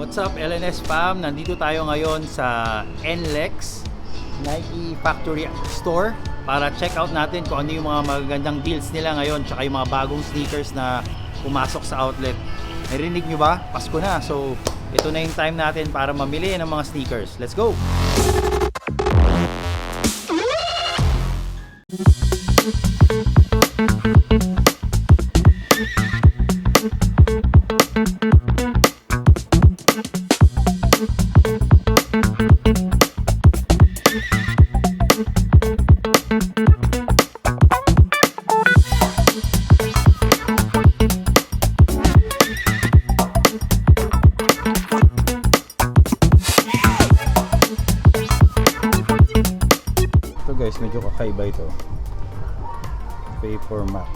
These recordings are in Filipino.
What's up LNS fam? Nandito tayo ngayon sa Nlex Nike Factory Store para check out natin kung ano yung mga magagandang deals nila ngayon tsaka yung mga bagong sneakers na pumasok sa outlet. Narinig nyo ba? Pasko na. So ito na yung time natin para mamili ng mga sneakers. Let's go! Guys, medyo kakaiba ito. Vapor Max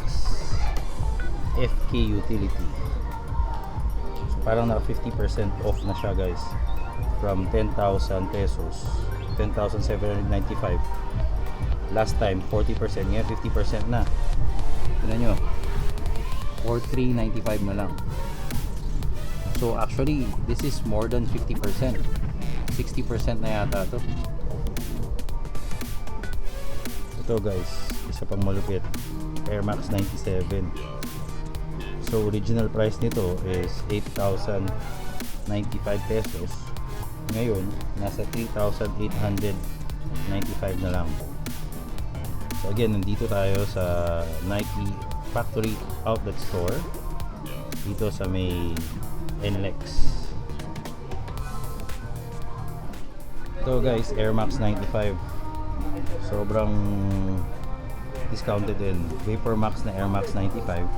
FK Utility. So parang naka 50% off na siya guys. From 10,000 pesos, 10,795. Last time 40%, ngayon 50% na. Tingnan nyo, 4,395 na lang. So actually this is more than 50%. 60% na yata to. Ito guys, isa pang malupit, Air Max 97. So original price nito is 8,095 pesos. Ngayon nasa 3,895 na lang. So again, nandito tayo sa Nike Factory Outlet Store dito sa may Nlex. Ito guys, Air Max 95, sobrang discounted din. Vapor Max na Air Max 95.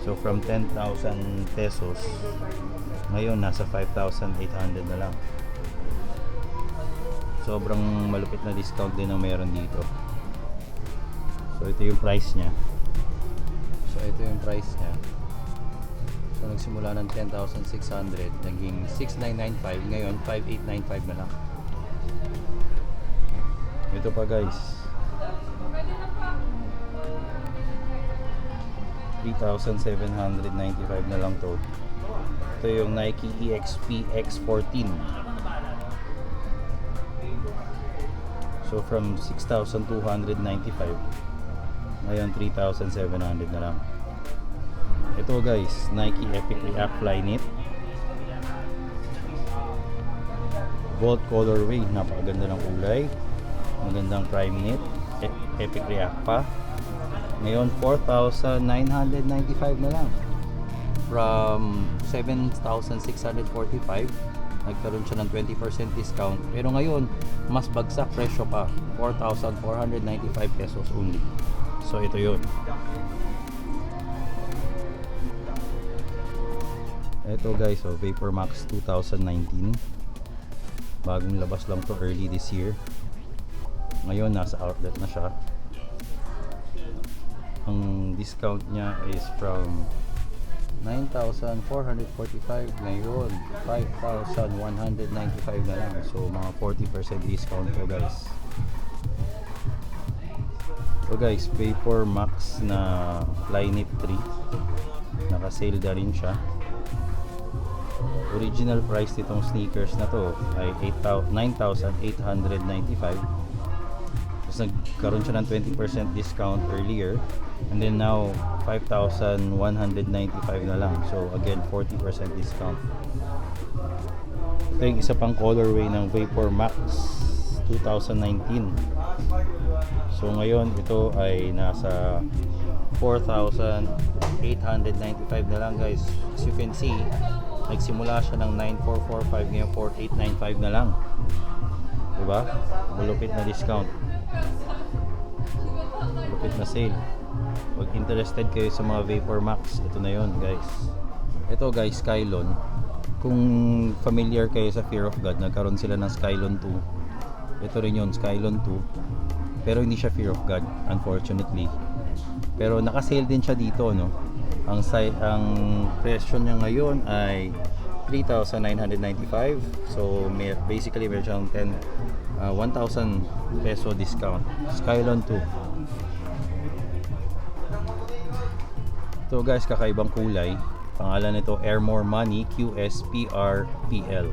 So from 10,000 pesos ngayon nasa 5,800 na lang. Sobrang malupit na discount din ang meron dito. So ito yung price nya. So nagsimula ng 10,600, naging 6,995, ngayon 5,895 na lang. Ito pa guys, 3,795 na lang to. Ito yung Nike EXP X14. So from 6,295 ngayon 3,700 na lang. Ito guys, Nike Epic React Flyknit Gold colorway, napakaganda ng kulay, magandang prime knit, Epic React pa. Ngayon 4,995 na lang. From 7,645 nagkaroon siya ng 20% discount, pero ngayon mas bagsak presyo pa, 4,495 pesos only. So ito yun. Ito guys, oh, Vapor Max 2019, bagong labas lang to, early this year. Ngayon nasa outlet na siya. Ang discount niya is from 9,445, ngayon 5,195 na lang. So mga 40% discount po guys. So guys, Vapor Max na Flyknit 3, naka-sale na rin siya. Original price nitong sneakers na to ay 9,895. Tapos nagkaroon siya ng 20% discount earlier, and then now 5,195 na lang. So again, 40% discount. Ito yung isa pang colorway ng Vapor Max 2019. So ngayon ito ay nasa 4,895 na lang guys. As you can see, nagsimula siya ng 9,445, ngayon 4,895 na lang. Diba? Malupit na discount, malupit na sale. Pag interested kayo sa mga Vapor Max, ito na yon guys. Ito guys, Skylon. Kung familiar kayo sa Fear of God, nagkaroon sila ng Skylon 2. Ito rin yun, Skylon 2, pero hindi siya Fear of God unfortunately. Pero naka-sale din siya dito, no? Ang presyo niya ngayon ay 3,995. So basically meron siyang 1,000 peso discount. Skylon 2. Ito guys, kakaibang kulay, Pangalan nito Air More Money QSPRPL.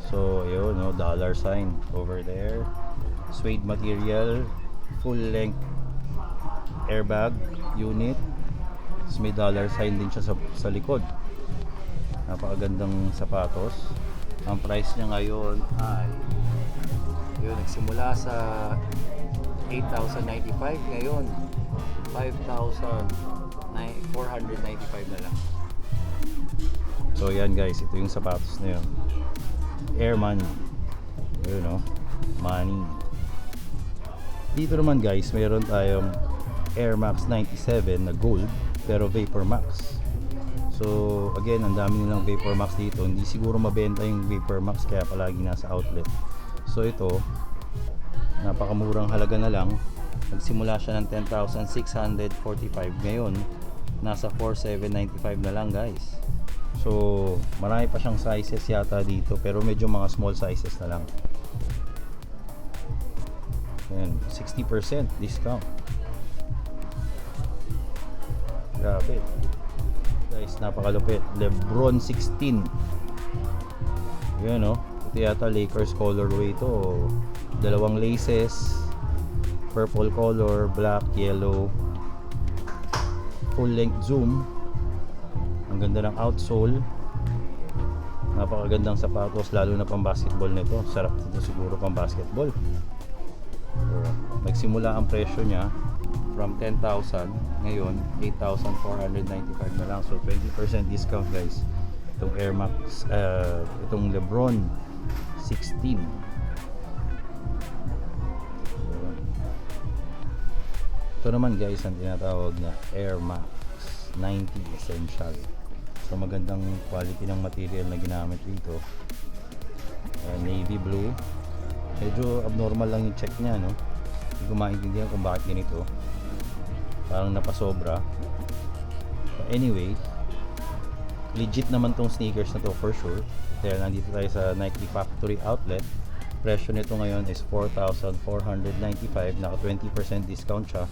So ayun, no, dollar sign over there. Suede material, full length airbag unit. Tapos may dollar sign din siya sa likod. Napakagandang sapatos. Ang price niya ngayon ay yun, nagsimula sa 8,095, ngayon 5,495 na lang. So yan guys, ito yung sapatos na yun. Air Money. Yun, no? Money. Dito naman guys, mayroon tayong Air Max 97 na gold pero Vapor Max. So again, ang dami nilang Vapor Max dito. Hindi siguro mabenta yung Vapor Max kaya palagi nasa outlet. So ito, napakamurang halaga na lang. Nagsimula siya ng 10,645, ngayon nasa 4,795 na lang guys. So marami pa siyang sizes yata dito pero medyo mga small sizes na lang. Ayan, 60% discount. Grabe guys, napakalupit. Lebron 16. Yan, no? Ito yata Lakers colorway to. Dalawang laces, purple color, black, yellow, full length zoom. Ang ganda ng outsole. Napakagandang sapatos, lalo na pang basketball nito. Sarap dito siguro pang basketball. So, nagsimula ang presyo niya from 10,000, ngayon 8,495 na lang. So 20% discount guys. Itong Air Max, itong Lebron 16. Ito naman guys ang tinatawag na Air Max 90 Essential. So magandang quality ng material na ginamit dito. Navy blue. Medyo abnormal lang yung check niya, no? Hindi ko maintindihan kung bakit ganito. Parang napasobra. But anyway, legit naman tong sneakers na to for sure. Kaya nandito tayo sa Nike Factory Outlet. Presyo nito ngayon is 4,495. Naka 20% discount siya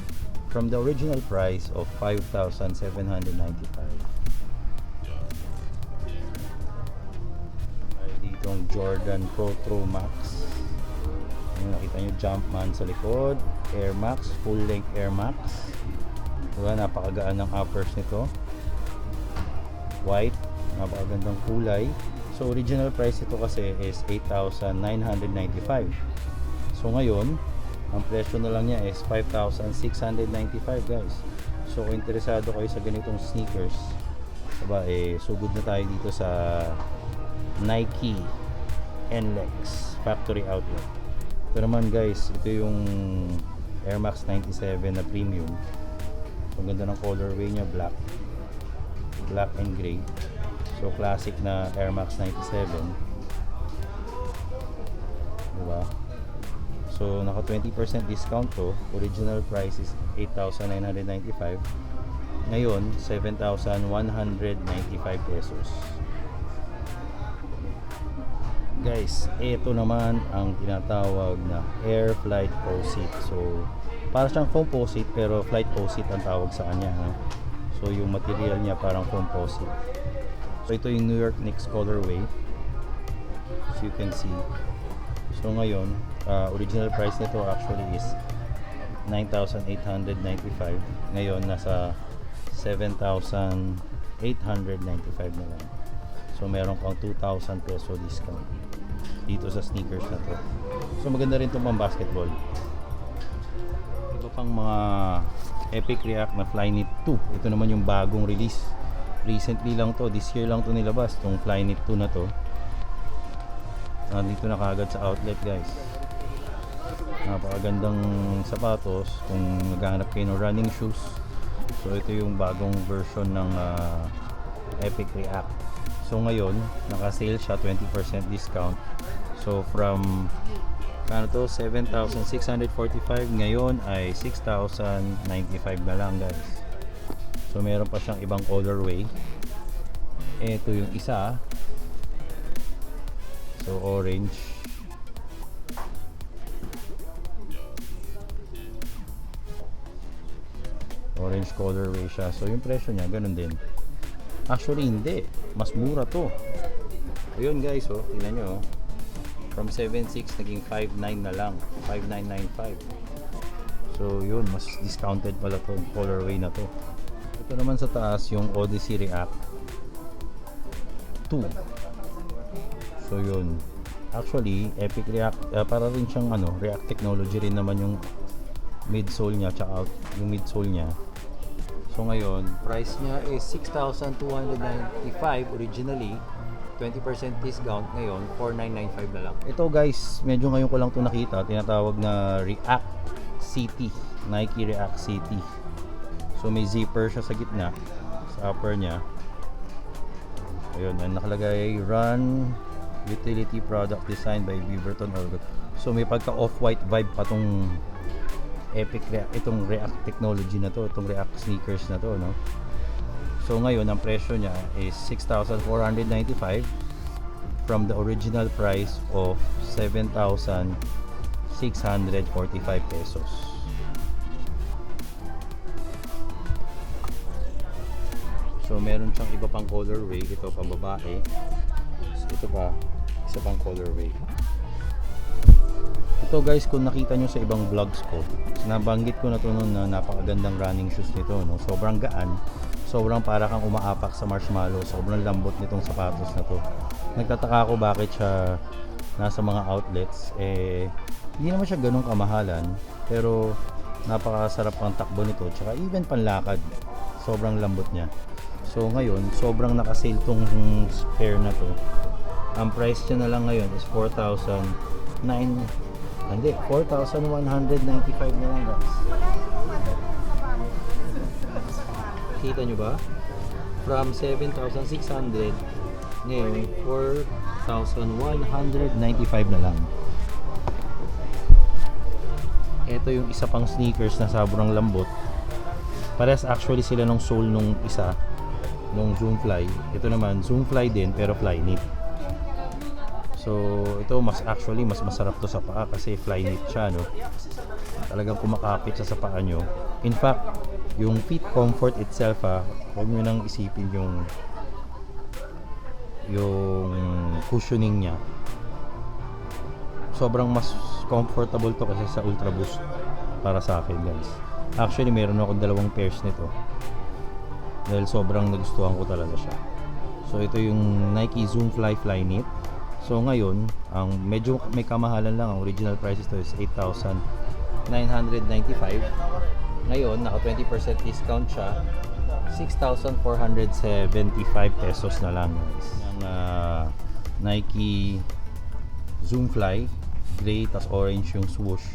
from the original price of 5,795. Ay ditong Jordan Pro Max. Nakita nyo Jumpman sa likod. Air Max, full length Air Max. Diba, napakagaan ng uppers nito. White, napakagandang kulay. So original price ito kasi is 8,995. So ngayon, ang presyo na lang niya is 5,695 guys. So kung interesado kayo sa ganitong sneakers, diba, sugod na tayo dito sa Nike Nlex Factory Outlet. Ito naman guys, ito yung Air Max 97 na premium. Ang ganda ng colorway niya, black and gray. So classic na Air Max 97, diba? So naka 20% discount to. Original price is 8,995, ngayon 7,195 pesos. Guys, ito naman ang tinatawag na Air Flight Posit. So para siyang foam posit pero flight posit ang tawag sa kanya, no? So yung material niya parang foam posit. So ito yung New York Knicks colorway, as you can see. So ngayon, original price nito actually is 9,895. Ngayon nasa 7,895 na lang. So meron kang 2,000 peso discount dito sa sneakers na to. So maganda rin itong pang basketball. Ito pang mga Epic React na Flyknit 2. Ito naman yung bagong release. Recently lang to, this year lang to nilabas, itong Flyknit 2 na to. Nandito na kagad sa outlet guys. Napakagandang sapatos kung naghahanap kayo ng running shoes. So ito yung bagong version ng Epic React. So ngayon, naka-sale siya, 20% discount. So from 7,645, ngayon ay 6,095 na lang guys. So meron pa siyang ibang colorway. Ito yung isa. So orange. Orange colorway siya. So yung presyo niya ganun din. Actually hindi, mas mura to. Ayun guys, oh, tingnan nyo, oh. From 7.6 naging 5.9 na lang, 5.995. So yun, mas discounted pala to, colorway na to. Ito naman sa taas yung Odyssey React 2. So yun, actually Epic React, para rin siyang ano, React technology rin naman yung midsole niya, tsaka yung midsole niya. So ngayon, price niya is 6,295 originally, 20% discount ngayon, 4,995 na lang. Ito guys, medyo ngayon ko lang to nakita, tinatawag na React City, Nike React City. So may zipper siya sa gitna, sa upper niya. Ayun, nakalagay run utility product designed by Beaverton Orgo. So may pagka off-white vibe pa tong Epic React, itong React technology na to, itong React sneakers na to, no? So ngayon ang presyo niya is 6,495 from the original price of 7,645 pesos. So meron siyang iba pang colorway, ito pang babae. Ito pa, isa pang colorway. Ito guys, kung nakita nyo sa ibang vlogs ko, nabanggit ko na to noon na napakagandang running shoes nito, no? Sobrang gaan, sobrang para kang umaapak sa marshmallow, sobrang lambot nitong sapatos na to. Nagtataka ako bakit siya nasa mga outlets, hindi naman siya ganun kamahalan, pero napakasarap ang takbo nito, tsaka even panlakad, sobrang lambot niya. So ngayon, sobrang nakasale tong pair na to. Ang price niya na lang ngayon is 4,195 na lang guys. Kita nyo ba? From 7,600 ngayon 4,195 na lang. Ito yung isa pang sneakers na sobrang lambot. Parehas actually sila nung sole nung isa, nung Zoomfly. Ito naman Zoomfly din pero fly knit. So ito mas masarap to sa paa kasi fly knit siya, no? Talagang kumakapit siya sa paa nyo. In fact, yung feet comfort itself, huwag nyo nang isipin yung cushioning niya. Sobrang mas comfortable to kasi sa Ultra Boost para sa akin guys. Actually meron ako dalawang pairs nito dahil sobrang nagustuhan ko talaga siya. So ito yung Nike Zoomfly Fly Knit. So ngayon, ang medyo may kamahalan lang, ang original price ito is 8,995. Ngayon, naka 20% discount siya, 6,475 pesos na lang guys. Ang Nike Zoomfly, gray tas orange yung swoosh.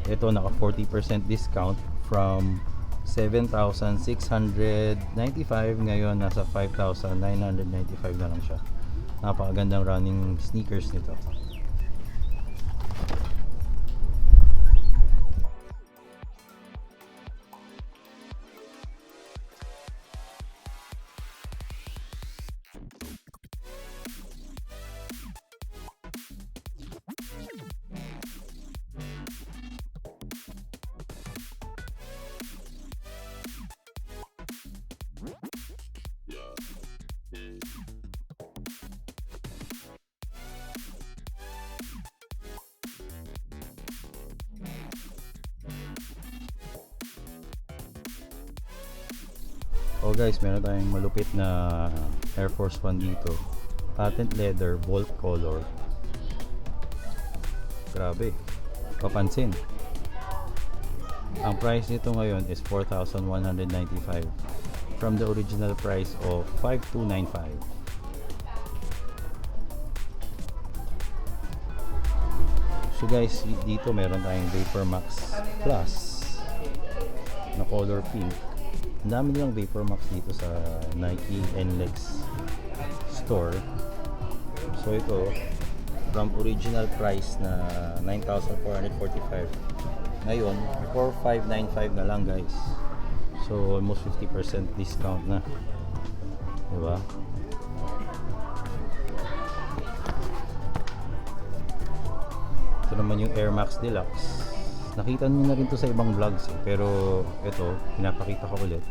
Ito naka 40% discount from 7,695, ngayon nasa 5,995 na lang siya. Napakagandang running sneakers nito. Oh guys, meron tayong malupit na Air Force 1 dito. Patent leather, bolt color. Grabe, papansin. Ang price nito ngayon is 4,195 from the original price of 5,295. So guys, dito meron tayong Vapor Max Plus na color pink. Ang dami nilang Vapor Max dito sa Nike Nlex store. So ito, from original price na 9,445, ngayon 4,595 na lang guys. So almost 50% discount na, diba? Ito naman yung Air Max Deluxe. Nakita nyo na rin to sa ibang vlogs pero ito, pinapakita ko ulit.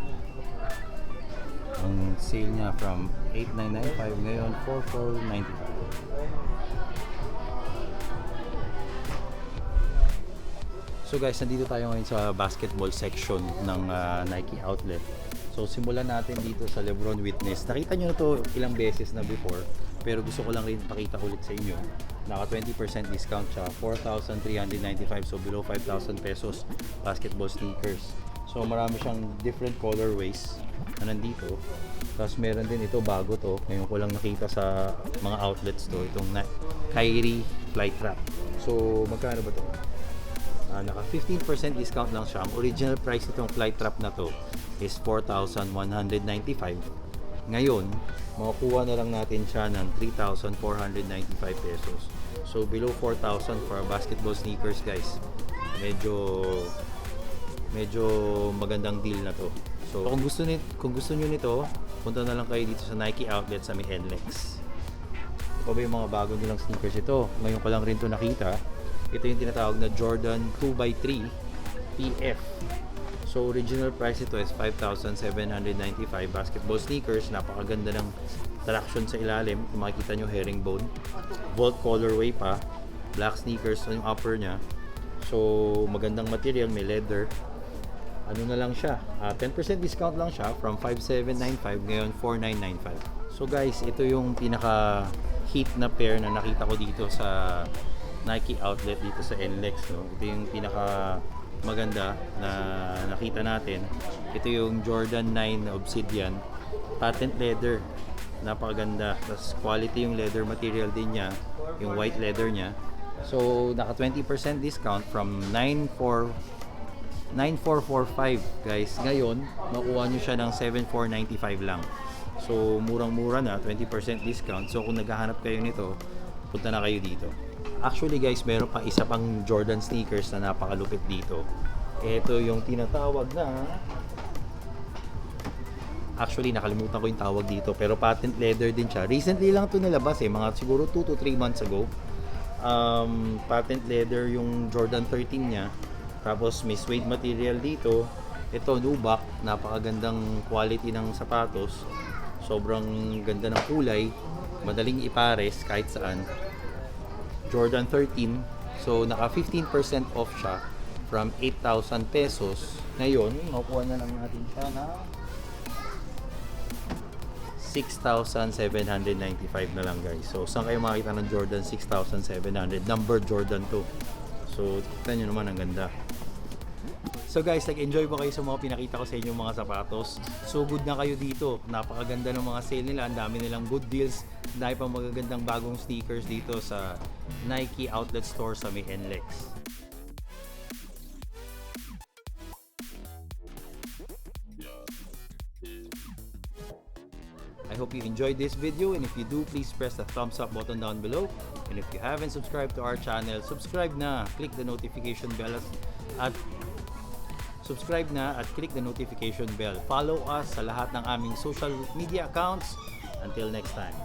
Ang sale niya from 8,995 ngayon 4,495. So guys, nandito tayo ngayon sa basketball section ng Nike outlet. So simulan natin dito sa LeBron Witness. Nakita nyo na to ilang beses na before, pero gusto ko lang rin pakita ulit sa inyo. Naka 20% discount siya, 4,395, so below 5,000 pesos basketball sneakers. So marami siyang different colorways na nandito. Tapos meron din ito, bago to, ngayon ko lang nakita sa mga outlets to, itong Kyrie Flight Trap. So magkano ba to? Naka 15% discount lang siya. Ang original price itong flight trap na to is 4,195. Ngayon, makukuha na lang natin siya ng 3,495 pesos. So below 4,000 for basketball sneakers, guys. Medyo magandang deal na to. So kung gusto niyo nito, punta na lang kayo dito sa Nike outlet sa Nlex. Ito ba yung mga bago nilang sneakers ito? Ngayon ko lang rin to nakita. Ito yung tinatawag na Jordan 2x3 PF. So original price ito is 5,795 basketball sneakers. Napakaganda ng traction sa ilalim. Kung makikita nyo, herringbone. Vault colorway pa. Black sneakers yung upper nya. So magandang material, may leather. Ano na lang siya, 10% discount lang siya from 5,795 ngayon 4,995. So guys, ito yung pinaka hit na pair na nakita ko dito sa Nike outlet dito sa Nlex, no? Ito yung pinaka maganda na nakita natin. Ito yung Jordan 9 Obsidian patent leather, napakaganda. Tapos quality yung leather material din niya, yung white leather niya. So naka 20% discount from 9,445 guys. Ngayon makuha nyo siya ng 7,495 lang. So murang-mura na, 20% discount. So kung naghahanap kayo nito, punta na kayo dito. Actually guys, meron pa isa pang Jordan sneakers na napakalupit dito. Ito yung tinatawag na, actually nakalimutan ko yung tawag dito, pero patent leather din siya. Recently lang ito nilabas mga siguro 2 to 3 months ago. Patent leather yung Jordan 13 niya. Tapos may suede material dito. Ito nubuck, napakagandang quality ng sapatos. Sobrang ganda ng kulay, madaling ipares kahit saan. Jordan 13, so naka 15% off siya from 8,000 pesos. Ngayon, makukuha na lang natin siya na 6,795 na lang guys. So saan kayo makita ng Jordan 6,700? Number Jordan to. So kita nyo naman, ang ganda. So guys, nag-enjoy ba kayo sa mga pinakita ko sa inyong mga sapatos? So good na kayo dito. Napakaganda ng mga sale nila. Ang dami nilang good deals. Dahil pang magagandang bagong sneakers dito sa Nike outlet store sa may Nlex. I hope you enjoyed this video, and if you do, please press the thumbs up button down below. And if you haven't subscribed to our channel, subscribe na. Click the notification bell at click the notification bell. Follow us sa lahat ng aming social media accounts. Until next time.